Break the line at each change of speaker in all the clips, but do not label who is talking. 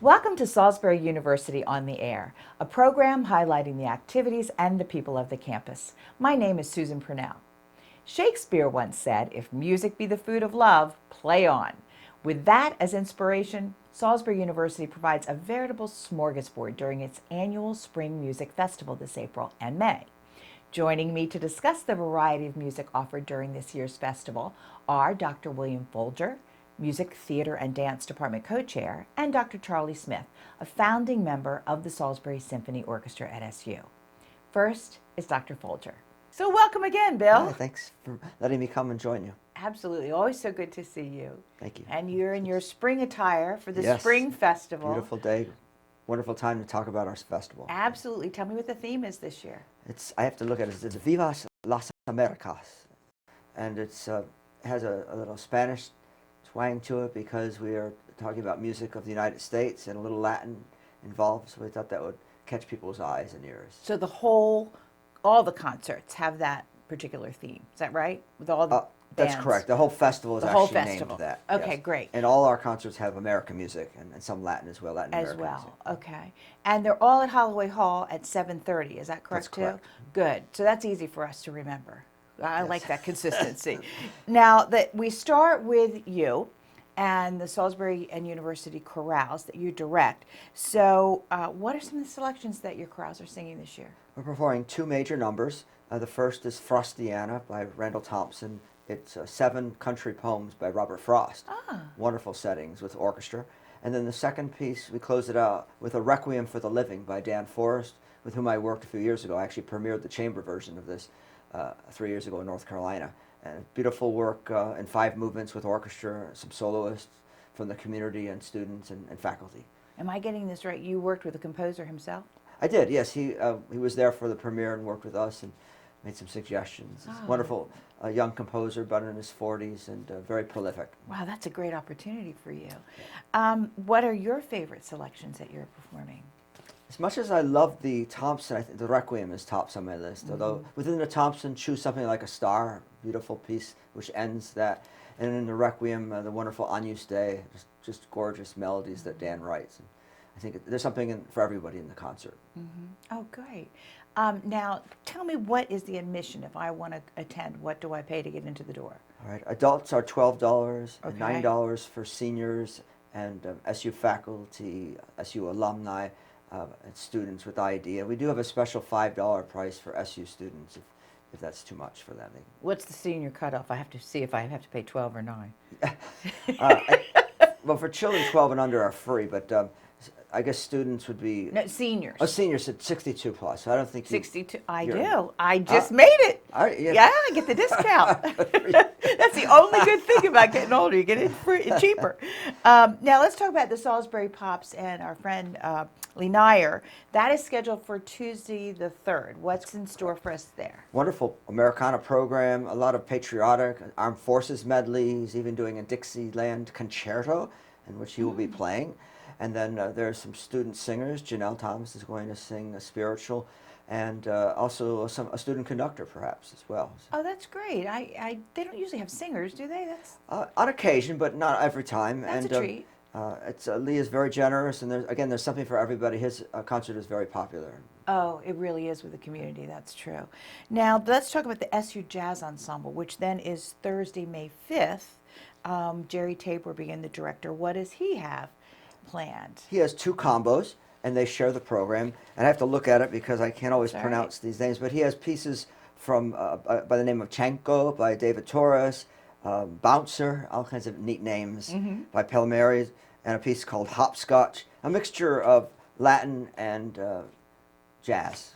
Welcome to Salisbury University on the Air, a program highlighting the activities and the people of the campus. My name is Susan Purnell. Shakespeare once said, "If music be the food of love, play on." With that as inspiration, Salisbury University provides a veritable smorgasbord during its annual Spring Music Festival this April and May. Joining me to discuss the variety of music offered during this year's festival are Dr. William Folger, Music, Theater, and Dance Department co-chair, and Dr. Charlie Smith, a founding member of the Salisbury Symphony Orchestra at SU. First is Dr. Folger. So welcome again, Bill.
Yeah, thanks for letting me come and join you.
Absolutely. Always so good to see you.
Thank you.
And you're in your spring attire for the
Yes.
Spring Festival.
Beautiful day. Wonderful time to talk about our festival.
Absolutely. Tell me what the theme is this year.
I have to look at it. It's Vivas las Americas. And it has a little Spanish twang to it because we are talking about music of the United States and a little Latin involved. So we thought that would catch people's eyes and ears.
So all the concerts have that particular theme. Is that right? With all the
That's
bands?
correct. The whole festival is
The whole
actually
festival.
named that.
Okay,
yes.
great.
And all our concerts have American music and some Latin as well, Latin
As
American
well.
music.
Okay. And they're all at Holloway Hall at 7:30. Is that correct
That's
too?
correct.
Good. So that's easy for us to remember. I like that consistency. Now that we start with you and the Salisbury and University chorales that you direct. So what are some of the selections that your chorales are singing this year?
We're performing two major numbers. The first is Frostiana by Randall Thompson. It's 7 country poems by Robert Frost. Wonderful settings with orchestra. And then the second piece, we close it out with a Requiem for the Living by Dan Forrest, with whom I worked a few years ago. I actually premiered the chamber version of this 3 years ago in North Carolina. And beautiful work in 5 movements with orchestra, some soloists from the community and students and faculty.
Am I getting this right? You worked with the composer himself?
I did, yes. He was there for the premiere and worked with us and made some suggestions. He's a wonderful young composer, about in his 40s, and very prolific.
Wow, that's a great opportunity for you. What are your favorite selections that you're performing?
As much as I love the Thompson, I think the Requiem is tops on my list. Although within the Thompson, choose something like a Star, beautiful piece which ends that. And in the Requiem, the wonderful Agnus Dei, just gorgeous melodies that Dan writes. And I think there's something for everybody in the concert.
Oh, great. Now, tell me, what is the admission if I want to attend? What do I pay to get into the door?
All right, adults are $12 and
Okay.
$9 for seniors and SU faculty, SU alumni, and students with ID. We do have a special $5 price for SU students if that's too much for them.
What's the senior cutoff? I have to see if I have to pay 12 or 9.
Well, for children 12 and under are free, but I guess students would be...
No, seniors.
Oh, seniors at 62 plus. So I don't think
62. I
you're-
do. I just made it.
All right,
Yeah, I get the discount. That's the only good thing about getting older. You get it free, cheaper. Now let's talk about the Salisbury Pops and our friend Lee Nyer. That is scheduled for Tuesday the 3rd. What's in store for us there?
Wonderful Americana program, a lot of patriotic armed forces medleys, even doing a Dixieland concerto in which he will be playing. And then there's some student singers. Janelle Thomas is going to sing a spiritual, and also a student conductor perhaps as well.
Oh, that's great. They don't usually have singers, do they? That's
On occasion, but not every time.
That's
and
a treat.
Lee is very generous, and there's something for everybody. His concert is very popular.
Oh, it really is with the community. That's true. Now, let's talk about the Su Jazz Ensemble, which then is Thursday, May 5th. Jerry Tabor being the director. What does he have planned?
He has 2 combos, and they share the program. And I have to look at it because I can't always
That's all
pronounce these names. But he has pieces from by the name of Chanko, by David Torres, Bouncer, all kinds of neat names, by Palmieri, and a piece called Hopscotch, a mixture of Latin and jazz.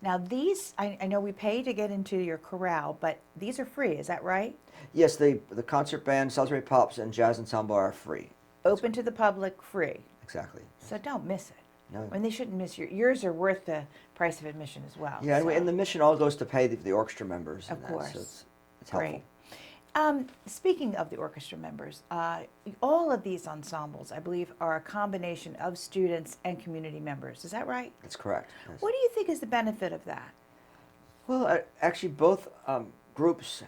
Now, these, I know we pay to get into your chorale, but these are free. Is that right?
Yes, the concert band, Salisbury Pops, and Jazz Ensemble are free.
Open to the public, free.
Exactly.
So don't miss it.
No.
I mean, they shouldn't miss yours are worth the price of admission as well.
Yeah,
so.
and the mission all goes to pay the orchestra members.
Of
and that,
course.
So it's helpful.
Great. Speaking of the orchestra members, all of these ensembles, I believe, are a combination of students and community members. Is that right?
That's correct. Yes.
What do you think is the benefit of that?
Well, actually, both groups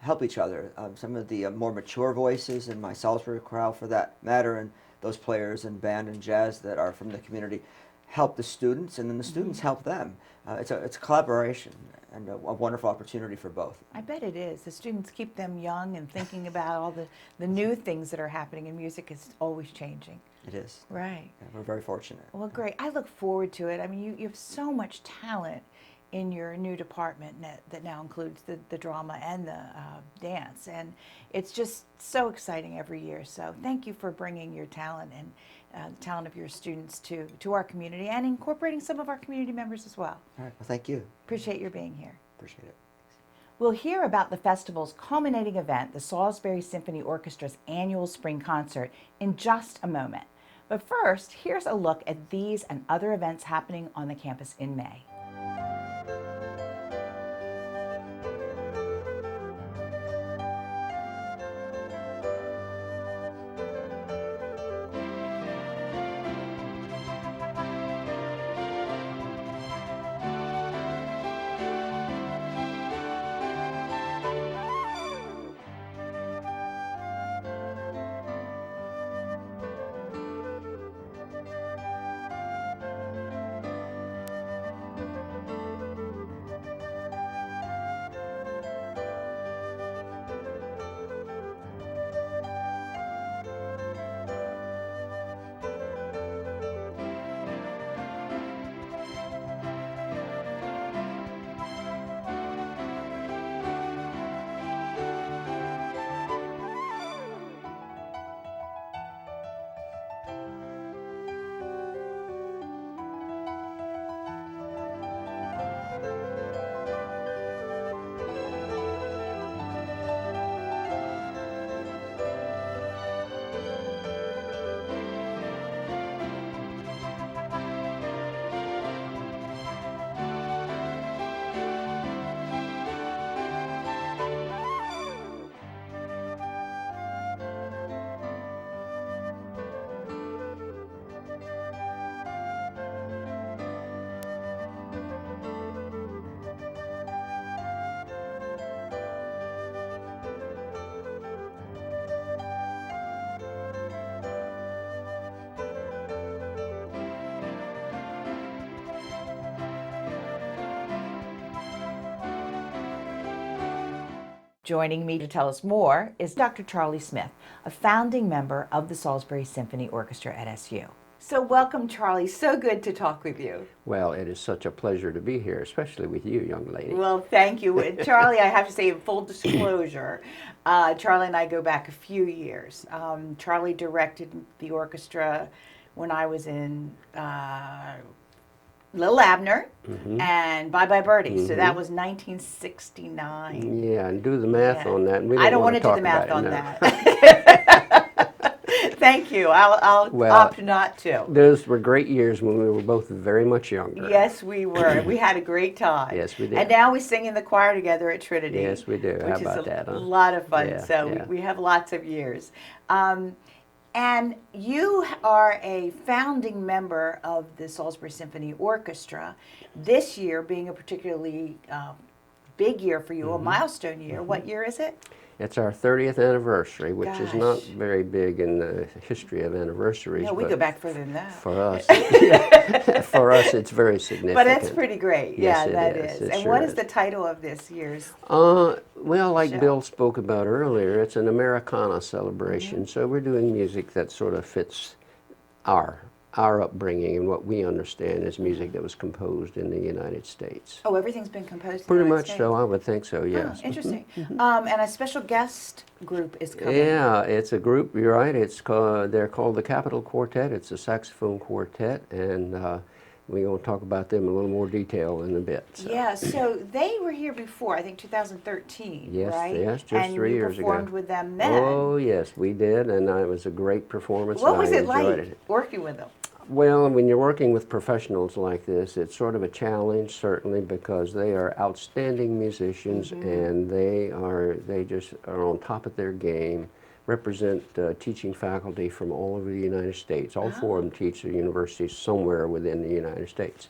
help each other. Some of the more mature voices in my Salisbury chorale, for that matter, and those players in band and jazz that are from the community help the students, and then the students help them. It's a collaboration and a wonderful opportunity for both.
I bet it is. The students keep them young and thinking about all the new things that are happening in music. Is always changing.
It is.
Right.
Yeah, we're very fortunate.
Well, great. I look forward to it. I mean, you have so much talent in your new department that now includes the drama and the dance. And it's just so exciting every year. So thank you for bringing your talent and the talent of your students to our community and incorporating some of our community members as well.
All right. Well, thank you.
Appreciate your being here.
Appreciate it.
We'll hear about the festival's culminating event, the Salisbury Symphony Orchestra's annual spring concert, in just a moment. But first, here's a look at these and other events happening on the campus in May. Joining me to tell us more is Dr. Charlie Smith, a founding member of the Salisbury Symphony Orchestra at SU. So welcome, Charlie. So good to talk with you.
Well, it is such a pleasure to be here, especially with you, young lady.
Well, thank you. Charlie, I have to say, in full disclosure, Charlie and I go back a few years. Charlie directed the orchestra when I was in Little Abner and Bye Bye Birdie. So that was 1969.
Yeah, and do the math on that. And we
I don't want to do the math on that. Thank you. I'll opt not to.
Those were great years when we were both very much younger.
Yes, we were. We had a great time.
Yes, we did.
And now we sing in the choir together at Trinity.
Yes, we do. How about that?
Which is a lot of fun.
Yeah,
So
yeah.
we have lots of years. And you are a founding member of the Salisbury Symphony Orchestra. This year being a particularly big year for you, a milestone year. What year is it?
It's our 30th anniversary, which is not
Gosh.
very big in the history of anniversaries.
No, we
but
go back further than that.
For us, yeah, for us, it's very significant.
But it's pretty great.
Yes,
yeah,
it
that
is.
is.
It
And
sure
what is
is.
the title of this year's?
Well, like
show?
Bill spoke about earlier, it's an Americana celebration. So we're doing music that sort of fits our upbringing and what we understand as music that was composed in the United States.
Oh, everything's been composed in
Pretty
the United
much
States.
so, I would think so, yes.
Oh, interesting. And a special guest group is coming.
Yeah, it's a group, you're right, they're called the Capitol Quartet. It's a saxophone quartet, and we're going to talk about them in a little more detail in a bit. So.
Yeah, so they were here before, I think 2013,
Yes,
right?
yes, just
and
3 years
And
ago.
you performed with them then.
Oh, yes, we did, and it was a great performance.
What
and
was
I
it like
enjoyed it.
working with them?
Well, when you're working with professionals like this, it's sort of a challenge, certainly, because they are outstanding musicians and they just are on top of their game, represent teaching faculty from all over the United States. All four of them teach at universities somewhere within the United States.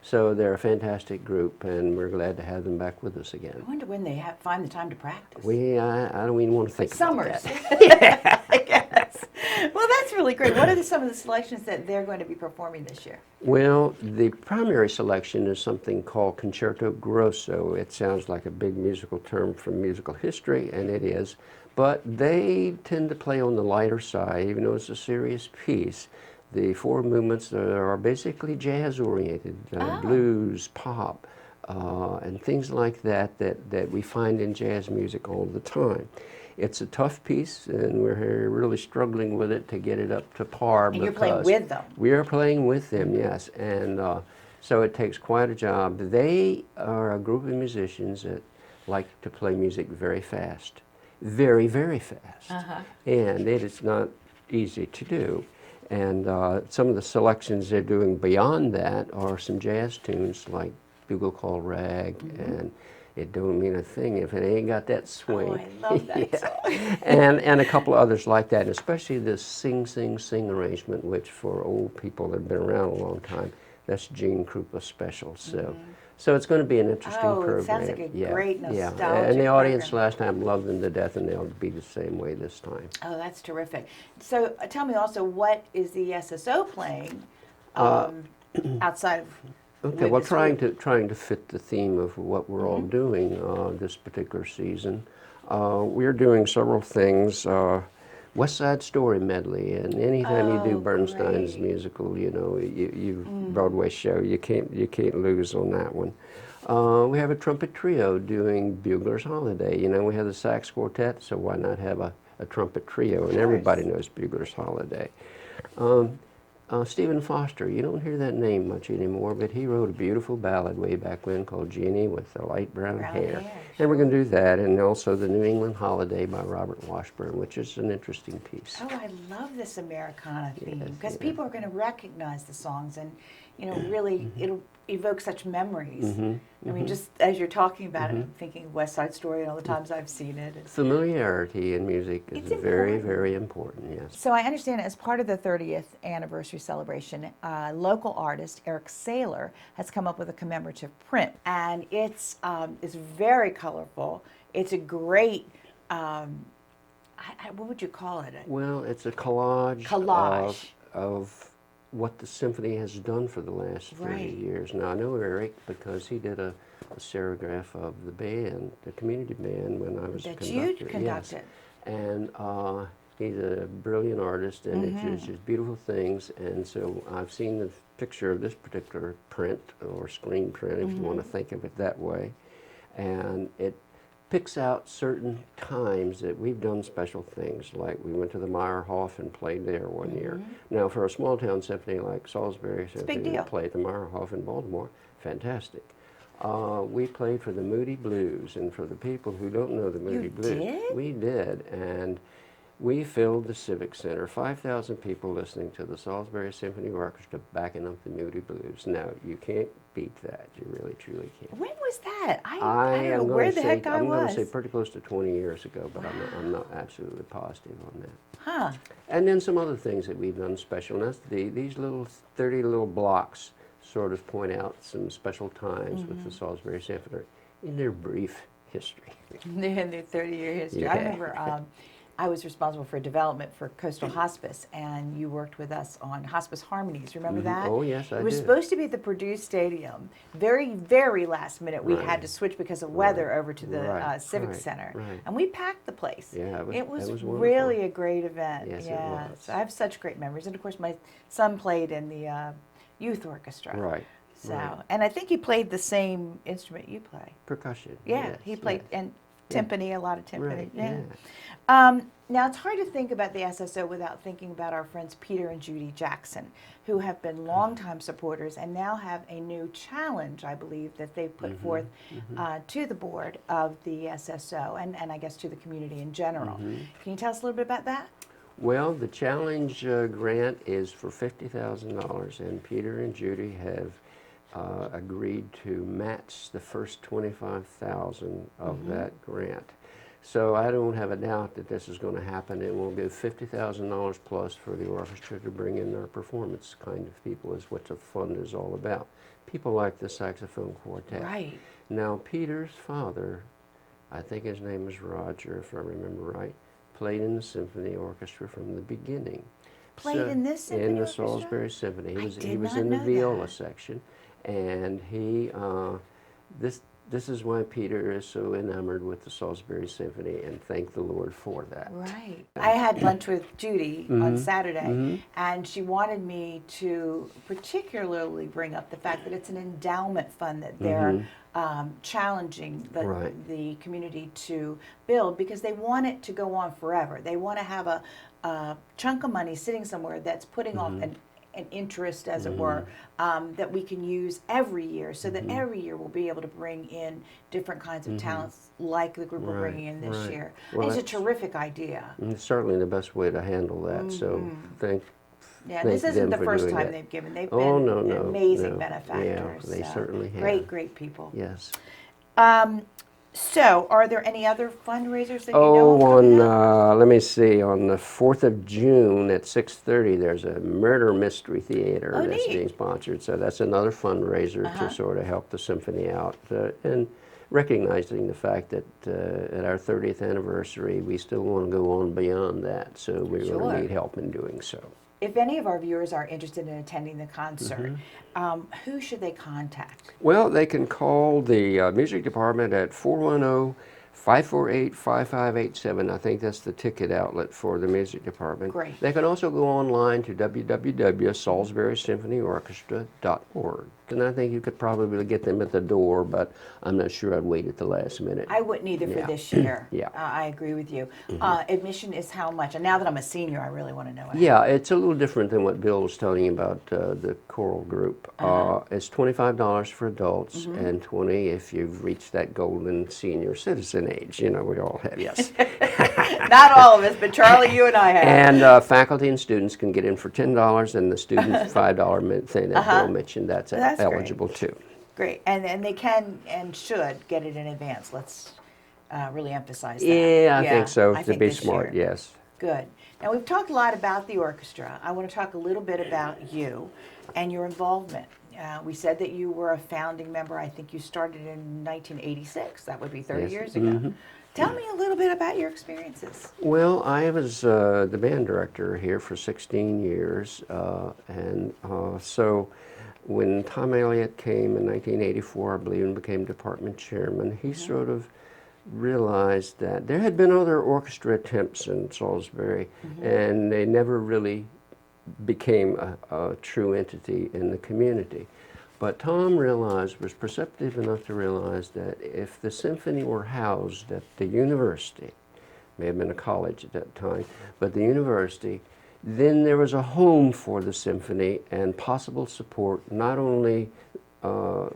So they're a fantastic group, and we're glad to have them back with us again.
I wonder when they find the time to practice.
I don't even want to think
Summers.
about that.
I guess. Well, that's really great. What are some of the selections that they're going to be performing this year?
Well, the primary selection is something called Concerto Grosso. It sounds like a big musical term from musical history, and it is, but they tend to play on the lighter side, even though it's a serious piece. The four movements are basically jazz-oriented, blues, pop, and things like that we find in jazz music all the time. It's a tough piece, and we're really struggling with it to get it up to par.
And you're playing with them.
We are playing with them, yes, and so it takes quite a job. They are a group of musicians that like to play music very fast, very, very fast, and it is not easy to do. And some of the selections they're doing beyond that are some jazz tunes like Bugle Call Rag and It Don't Mean a Thing If It Ain't Got That Swing.
Oh, I love that song.
And a couple of others like that, and especially this Sing, Sing, Sing arrangement, which for old people that have been around a long time, that's Gene Krupa special. So it's going to be an interesting program.
It sounds like a great nostalgic
And the audience
program.
last time loved them to death, and they'll be the same way this time.
Oh, that's terrific. So tell me also, what is the SSO playing outside of...
Okay, well, trying to fit the theme of what we're all doing this particular season, we're doing several things. West Side Story medley, and anytime you do Bernstein's musical, you know, you Broadway show, you can't lose on that one. We have a trumpet trio doing Bugler's Holiday. You know, we have the sax quartet, so why not have a trumpet trio? And everybody knows Bugler's Holiday. Stephen Foster, you don't hear that name much anymore, but he wrote a beautiful ballad way back when called Jeannie with the Light Brown Hair. And we're going to do that, and also the New England Holiday by Robert Washburn, which is an interesting piece.
Oh, I love this Americana theme, because people are going to recognize the songs, and, you know, really it'll evoke such memories. I mean, just as you're talking about it, I'm thinking West Side Story and all the times I've seen it.
Familiarity in music is very, very important, yes.
So I understand as part of the 30th anniversary celebration, local artist Eric Saylor has come up with a commemorative print, and it's very colorful. It's a great, what would you call it?
Well, it's a collage. Of what the symphony has done for the last 30 years. Now, I know Eric because he did a serograph of the band, the community band, when I was a conductor.
That you conducted.
Yes. And he's a brilliant artist, and it's just beautiful things. And so I've seen the picture of this particular print, or screen print, if you want to think of it that way. And it picks out certain times that we've done special things, like we went to the Meyerhof and played there one year. Now, for a small town symphony like Salisbury Symphony, we played the Meyerhof in Baltimore. Fantastic. We played for the Moody Blues, and for the people who don't know the Moody Blues, we did, and we filled the Civic Center, 5,000 people listening to the Salisbury Symphony Orchestra backing up the Moody Blues. Now, you can't beat that. You really, truly can't.
When was that? I don't know where the heck I was.
I'm going to say pretty close to 20 years ago, but I'm not absolutely positive on that.
Huh.
And then some other things that we've done special. And that's these little 30 little blocks sort of point out some special times with the Salisbury Symphony in their brief history.
In their 30-year history. I remember I was responsible for development for Coastal Hospice, and you worked with us on Hospice Harmonies. Remember that?
Oh, yes, I do.
It was supposed to be at the Purdue Stadium. Very, very last minute, we had to switch because of weather over to the Civic Center. And we packed the place.
Yeah,
it was
wonderful.
Really a great event.
Yes, it was.
So I have such great memories. And of course, my son played in the youth orchestra.
Right.
So, and I think he played the same instrument you play.
Percussion.
Yeah,
yes,
he played, and timpani, a lot of timpani.
Right,
Now, it's hard to think about the SSO without thinking about our friends Peter and Judy Jackson, who have been longtime supporters and now have a new challenge, I believe, that they've put forth to the board of the SSO and I guess to the community in general. Can you tell us a little bit about that?
Well, the challenge grant is for $50,000, and Peter and Judy have agreed to match the first $25,000 of that grant. So I don't have a doubt that this is going to happen. It will give $50,000 plus for the orchestra to bring in their performance kind of people, is what the fund is all about. People like the saxophone quartet.
Right.
Now, Peter's father, I think his name is Roger, if I remember right, played in the symphony orchestra from the beginning.
played in this symphony
in the
orchestra?
Salisbury Symphony. He
I
was
did
in
not
the
know
viola
that.
section, and this is why Peter is so enamored with the Salisbury Symphony, and thank the Lord for that.
Right. I had lunch with Judy on Saturday,
Mm-hmm.
and she wanted me to particularly bring up the fact that it's an endowment fund that they're challenging
Mm-hmm. Right.
the community to build, because they want it to go on forever. They want to have a chunk of money sitting somewhere that's putting off
Mm-hmm.
an interest, as it were, that we can use every year, so that
Mm-hmm.
every year we'll be able to bring in different kinds of talents like the group we're
Right,
bringing in this
right.
year.
Well,
It's a
that's-
terrific idea.
And it's certainly the best way to handle that. So thank
Yeah,
thank
this isn't
them
the
for
first
doing
time
that.
they've given. They've
Oh,
been
no, no,
amazing
no.
benefactors.
Yeah, they
so
certainly have.
Great, great people.
Yes.
So, are there any other fundraisers that you
Oh,
know of coming
on
up?
let me see, on the 4th of June at 6:30, there's a murder mystery theater
Oh,
that's
neat.
being sponsored. So that's another fundraiser to sort of help the symphony out, and recognizing the fact that at our 30th anniversary, we still want to go on beyond that. So we're going
Sure.
to need help in doing so.
If any of our viewers are interested in attending the concert,
Mm-hmm.
who should they contact?
Well, they can call the music department at 410-548-5587. I think that's the ticket outlet for the music department.
Great.
They can also go online to www.salisburysymphonyorchestra.org. And I think you could probably get them at the door, but I'm not sure I'd wait at the last minute.
I wouldn't either for
Yeah.
this year.
Yeah.
I agree with you. Admission is how much? And now that I'm a senior, I really want to know it.
Yeah, it's a little different than what Bill was telling you about the choral group. It's $25 for adults and $20 if you've reached that golden senior citizen age. You know, we all have, yes.
Not all of us, but Charlie, you and I have.
And faculty and students can get in for $10, and the student $5 thing that Bill mentioned, that's
That's
eligible too.
Great, and they can and should get it in advance. Let's really emphasize that.
Yeah, I think so,
I
to
think
be
this
smart,
year.
yes.
Good. Now, we've talked a lot about the orchestra. I want to talk a little bit about you and your involvement. We said that you were a founding member. I think you started in 1986. That would be 30
Yes.
years ago. Tell me a little bit about your experiences.
Well, I was the band director here for 16 years, and so when Tom Elliott came in 1984, I believe, and became department chairman, he sort of realized that there had been other orchestra attempts in Salisbury, and they never really became a true entity in the community. But Tom was perceptive enough to realize that if the symphony were housed at the university, may have been a college at that time, but the university, then there was a home for the symphony and possible support, not only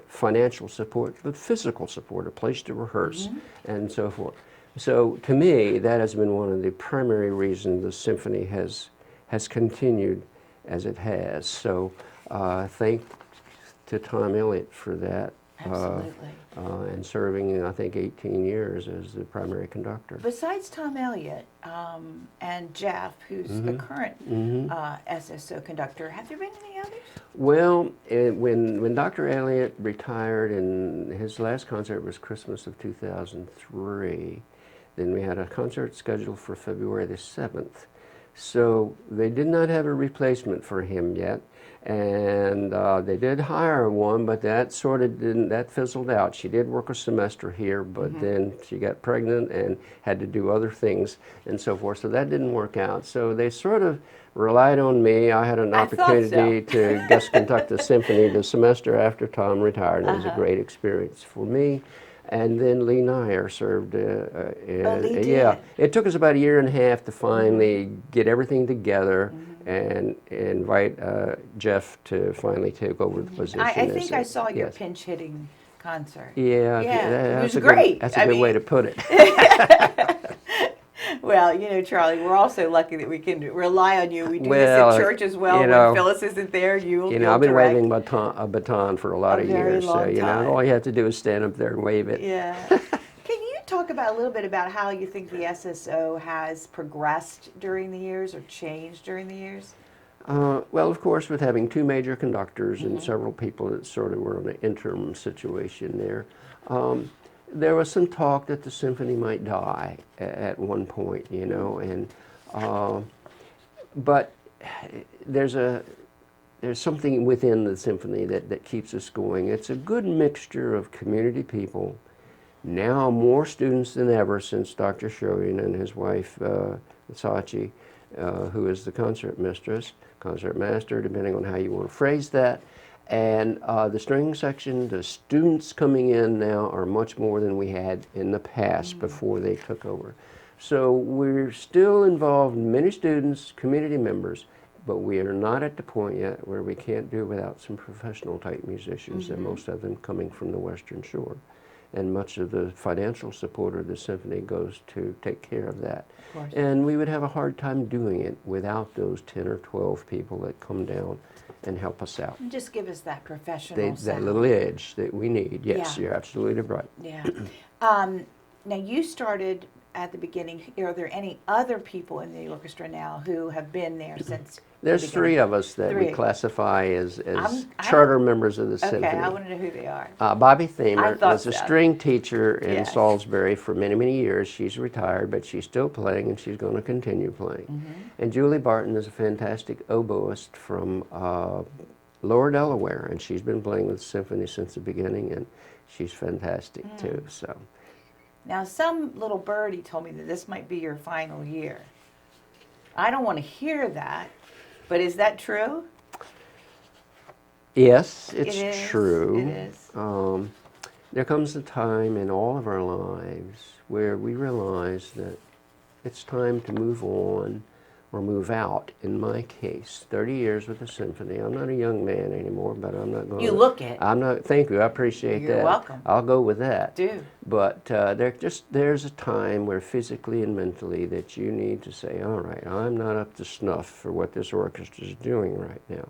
financial support, but physical support, a place to rehearse, and so forth. So to me, that has been one of the primary reasons the symphony has continued as it has. So thank to Tom Elliott for that.
Absolutely.
And serving, I think, 18 years as the primary conductor.
Besides Tom Elliott and Jeff, who's the current SSO conductor, have there been any others?
Well, when Dr. Elliott retired, and his last concert was Christmas of 2003, then we had a concert scheduled for February the 7th. So they did not have a replacement for him yet. And they did hire one, but that sort of that fizzled out. She did work a semester here, but then she got pregnant and had to do other things and so forth, so that didn't work out. So they sort of relied on me. I had an opportunity to guest conduct the symphony the semester after Tom retired, and it was a great experience for me. And then Lee Nyer served.
Lee did.
Yeah, it took us about a year and a half to finally get everything together and invite Jeff to finally take over the position.
I think I saw your
yes.
pinch hitting concert.
Yeah,
it was
that's
great.
That's a good way to put it.
Well, you know, Charlie, we're all so lucky that we can rely on you. We do
Well,
this at church as well.
you know,
when Phyllis isn't there,
You know, I've been waving a baton for a lot
A
of
very
years, so
long
you
time.
know, all you have to do is stand up there and wave it.
Yeah. Can you talk about a little bit about how you think the SSO has progressed during the years or changed during the years?
Well, of course, with having two major conductors and several people that sort of were in an interim situation there, there was some talk that the symphony might die at one point, you know, and but there's something within the symphony that keeps us going. It's a good mixture of community people. Now more students than ever since Dr. Shoyan and his wife, Sachi, who is the concert master, depending on how you want to phrase that. And the string section, the students coming in now are much more than we had in the past before they took over. So we're still involved, many students, community members, but we are not at the point yet where we can't do without some professional type musicians, and most of them coming from the Western Shore. And much of the financial support of the symphony goes to take care of that. And we would have a hard time doing it without those 10 or 12 people that come down and help us out.
And just give us that professional
That
sound.
little edge that we need. Yes,
Yeah.
you're absolutely right.
Yeah. Now you started at the beginning. Are there any other people in the orchestra now who have been there since?
There's
the
three
beginning?
of us that we
Three.
classify as
I'm-
charter members of the
Okay,
symphony.
I want to know who they are.
Bobby
I
Thamer
thought
was a
so.
string teacher in
Yes.
Salisbury for many, many years. She's retired, but she's still playing, and she's going to continue playing. And Julie Barton is a fantastic oboist from Lower Delaware, and she's been playing with the symphony since the beginning, and she's fantastic too. So,
Now, some little birdie told me that this might be your final year. I don't want to hear that, but is that true?
yes, it's
It is.
true.
It is.
There comes a time in all of our lives where we realize that it's time to move on or move out. In my case, 30 years with the symphony. I'm not a young man anymore, but I'm not going to...
You look it.
I'm not... Thank you. I appreciate that.
You're welcome.
I'll go with that.
Do.
But there's a time where physically and mentally that you need to say, all right, I'm not up to snuff for what this orchestra is doing right now.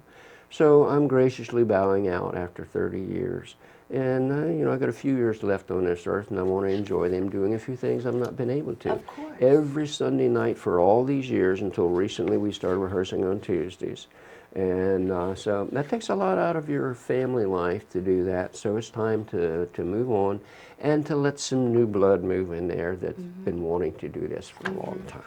So I'm graciously bowing out after 30 years. And, you know, I got a few years left on this earth, and I want to enjoy them doing a few things I've not been able to.
Of course.
Every Sunday night for all these years, until recently we started rehearsing on Tuesdays. And so that takes a lot out of your family life to do that. So it's time to move on and to let some new blood move in there that's been wanting to do this for a long time.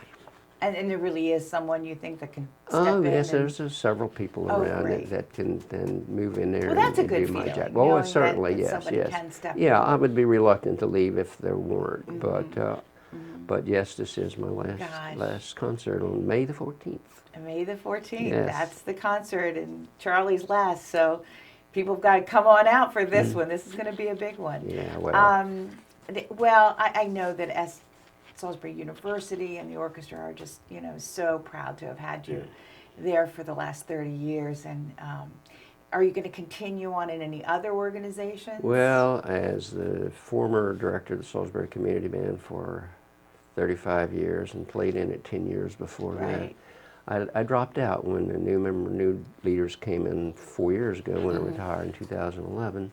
And there really is someone you think that can step
Oh,
in?
yes,
and-
there's several people
Oh,
around
great.
that can then move in there
Well, that's a
and
good
do my
feeling,
job.
knowing
Oh,
that-
certainly,
that
yes,
somebody
yes.
can step
Yeah,
in.
I would be reluctant to leave if there weren't, but yes, this is my
Gosh.
last concert on May the 14th.
May the 14th.
Yes.
That's the concert, and Charlie's last. So people have got to come on out for this one. This is going to be a big one.
Yeah, well,
Well, I know that Salisbury University and the orchestra are just, you know, so proud to have had you there for the last 30 years. And are you going to continue on in any other organizations?
well, as the former director of the Salisbury Community Band for 35 years and played in it 10 years before
Right.
that, I dropped out when the new leaders came in 4 years ago when I retired in 2011.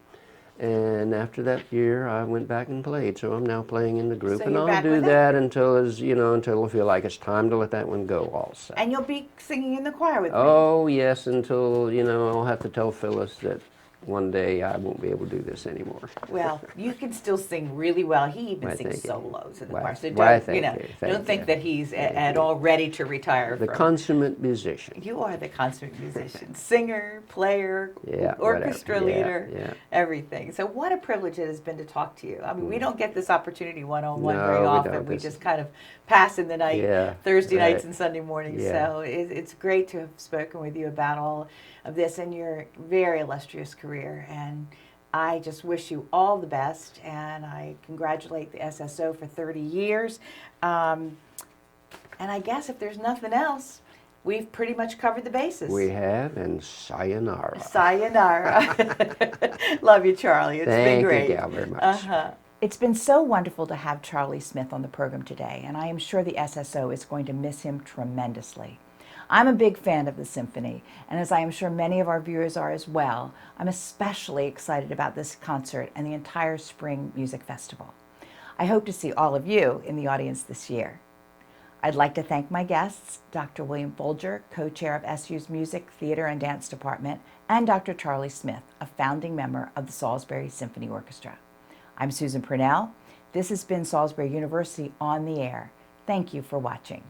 And after that year, I went back and played. So I'm now playing in the group,
So
and
you're
I'll
back
do
with it?
that until I feel like it's time to let that one go. Also.
And you'll be singing in the choir with me.
Oh yes, until I'll have to tell Phyllis that one day I won't be able to do this anymore.
Well, you can still sing really well. He even
Why,
sings
thank you.
solos in the
Why-
choir. So
why,
don't,
thank you, thank
don't think
you.
that he's
Thank
at
you.
all ready to retire.
The
from.
consummate musician.
You are the consummate musician, singer, player,
Yeah,
orchestra
whatever. Yeah,
leader,
yeah.
everything. So what a privilege it has been to talk to you. I mean, we don't get this opportunity one-on-one
No,
very
we
often.
don't.
We
This
just
is-
kind of pass in the night,
Yeah,
Thursday
right.
nights and Sunday mornings.
Yeah.
So it's great to have spoken with you about all of this and your very illustrious career. And I just wish you all the best, and I congratulate the SSO for 30 years. And I guess if there's nothing else, we've pretty much covered the bases.
We have, and sayonara.
Sayonara. Love you, Charlie. It's been
Thank
great.
you, Gal, very much.
It's been so wonderful to have Charlie Smith on the program today, and I am sure the SSO is going to miss him tremendously. I'm a big fan of the symphony, and as I am sure many of our viewers are as well, I'm especially excited about this concert and the entire Spring Music Festival. I hope to see all of you in the audience this year. I'd like to thank my guests, Dr. William Folger, co-chair of SU's Music, Theater, and Dance Department, and Dr. Charlie Smith, a founding member of the Salisbury Symphony Orchestra. I'm Susan Purnell. This has been Salisbury University on the Air. Thank you for watching.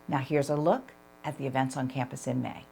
Now here's a look at the events on campus in May.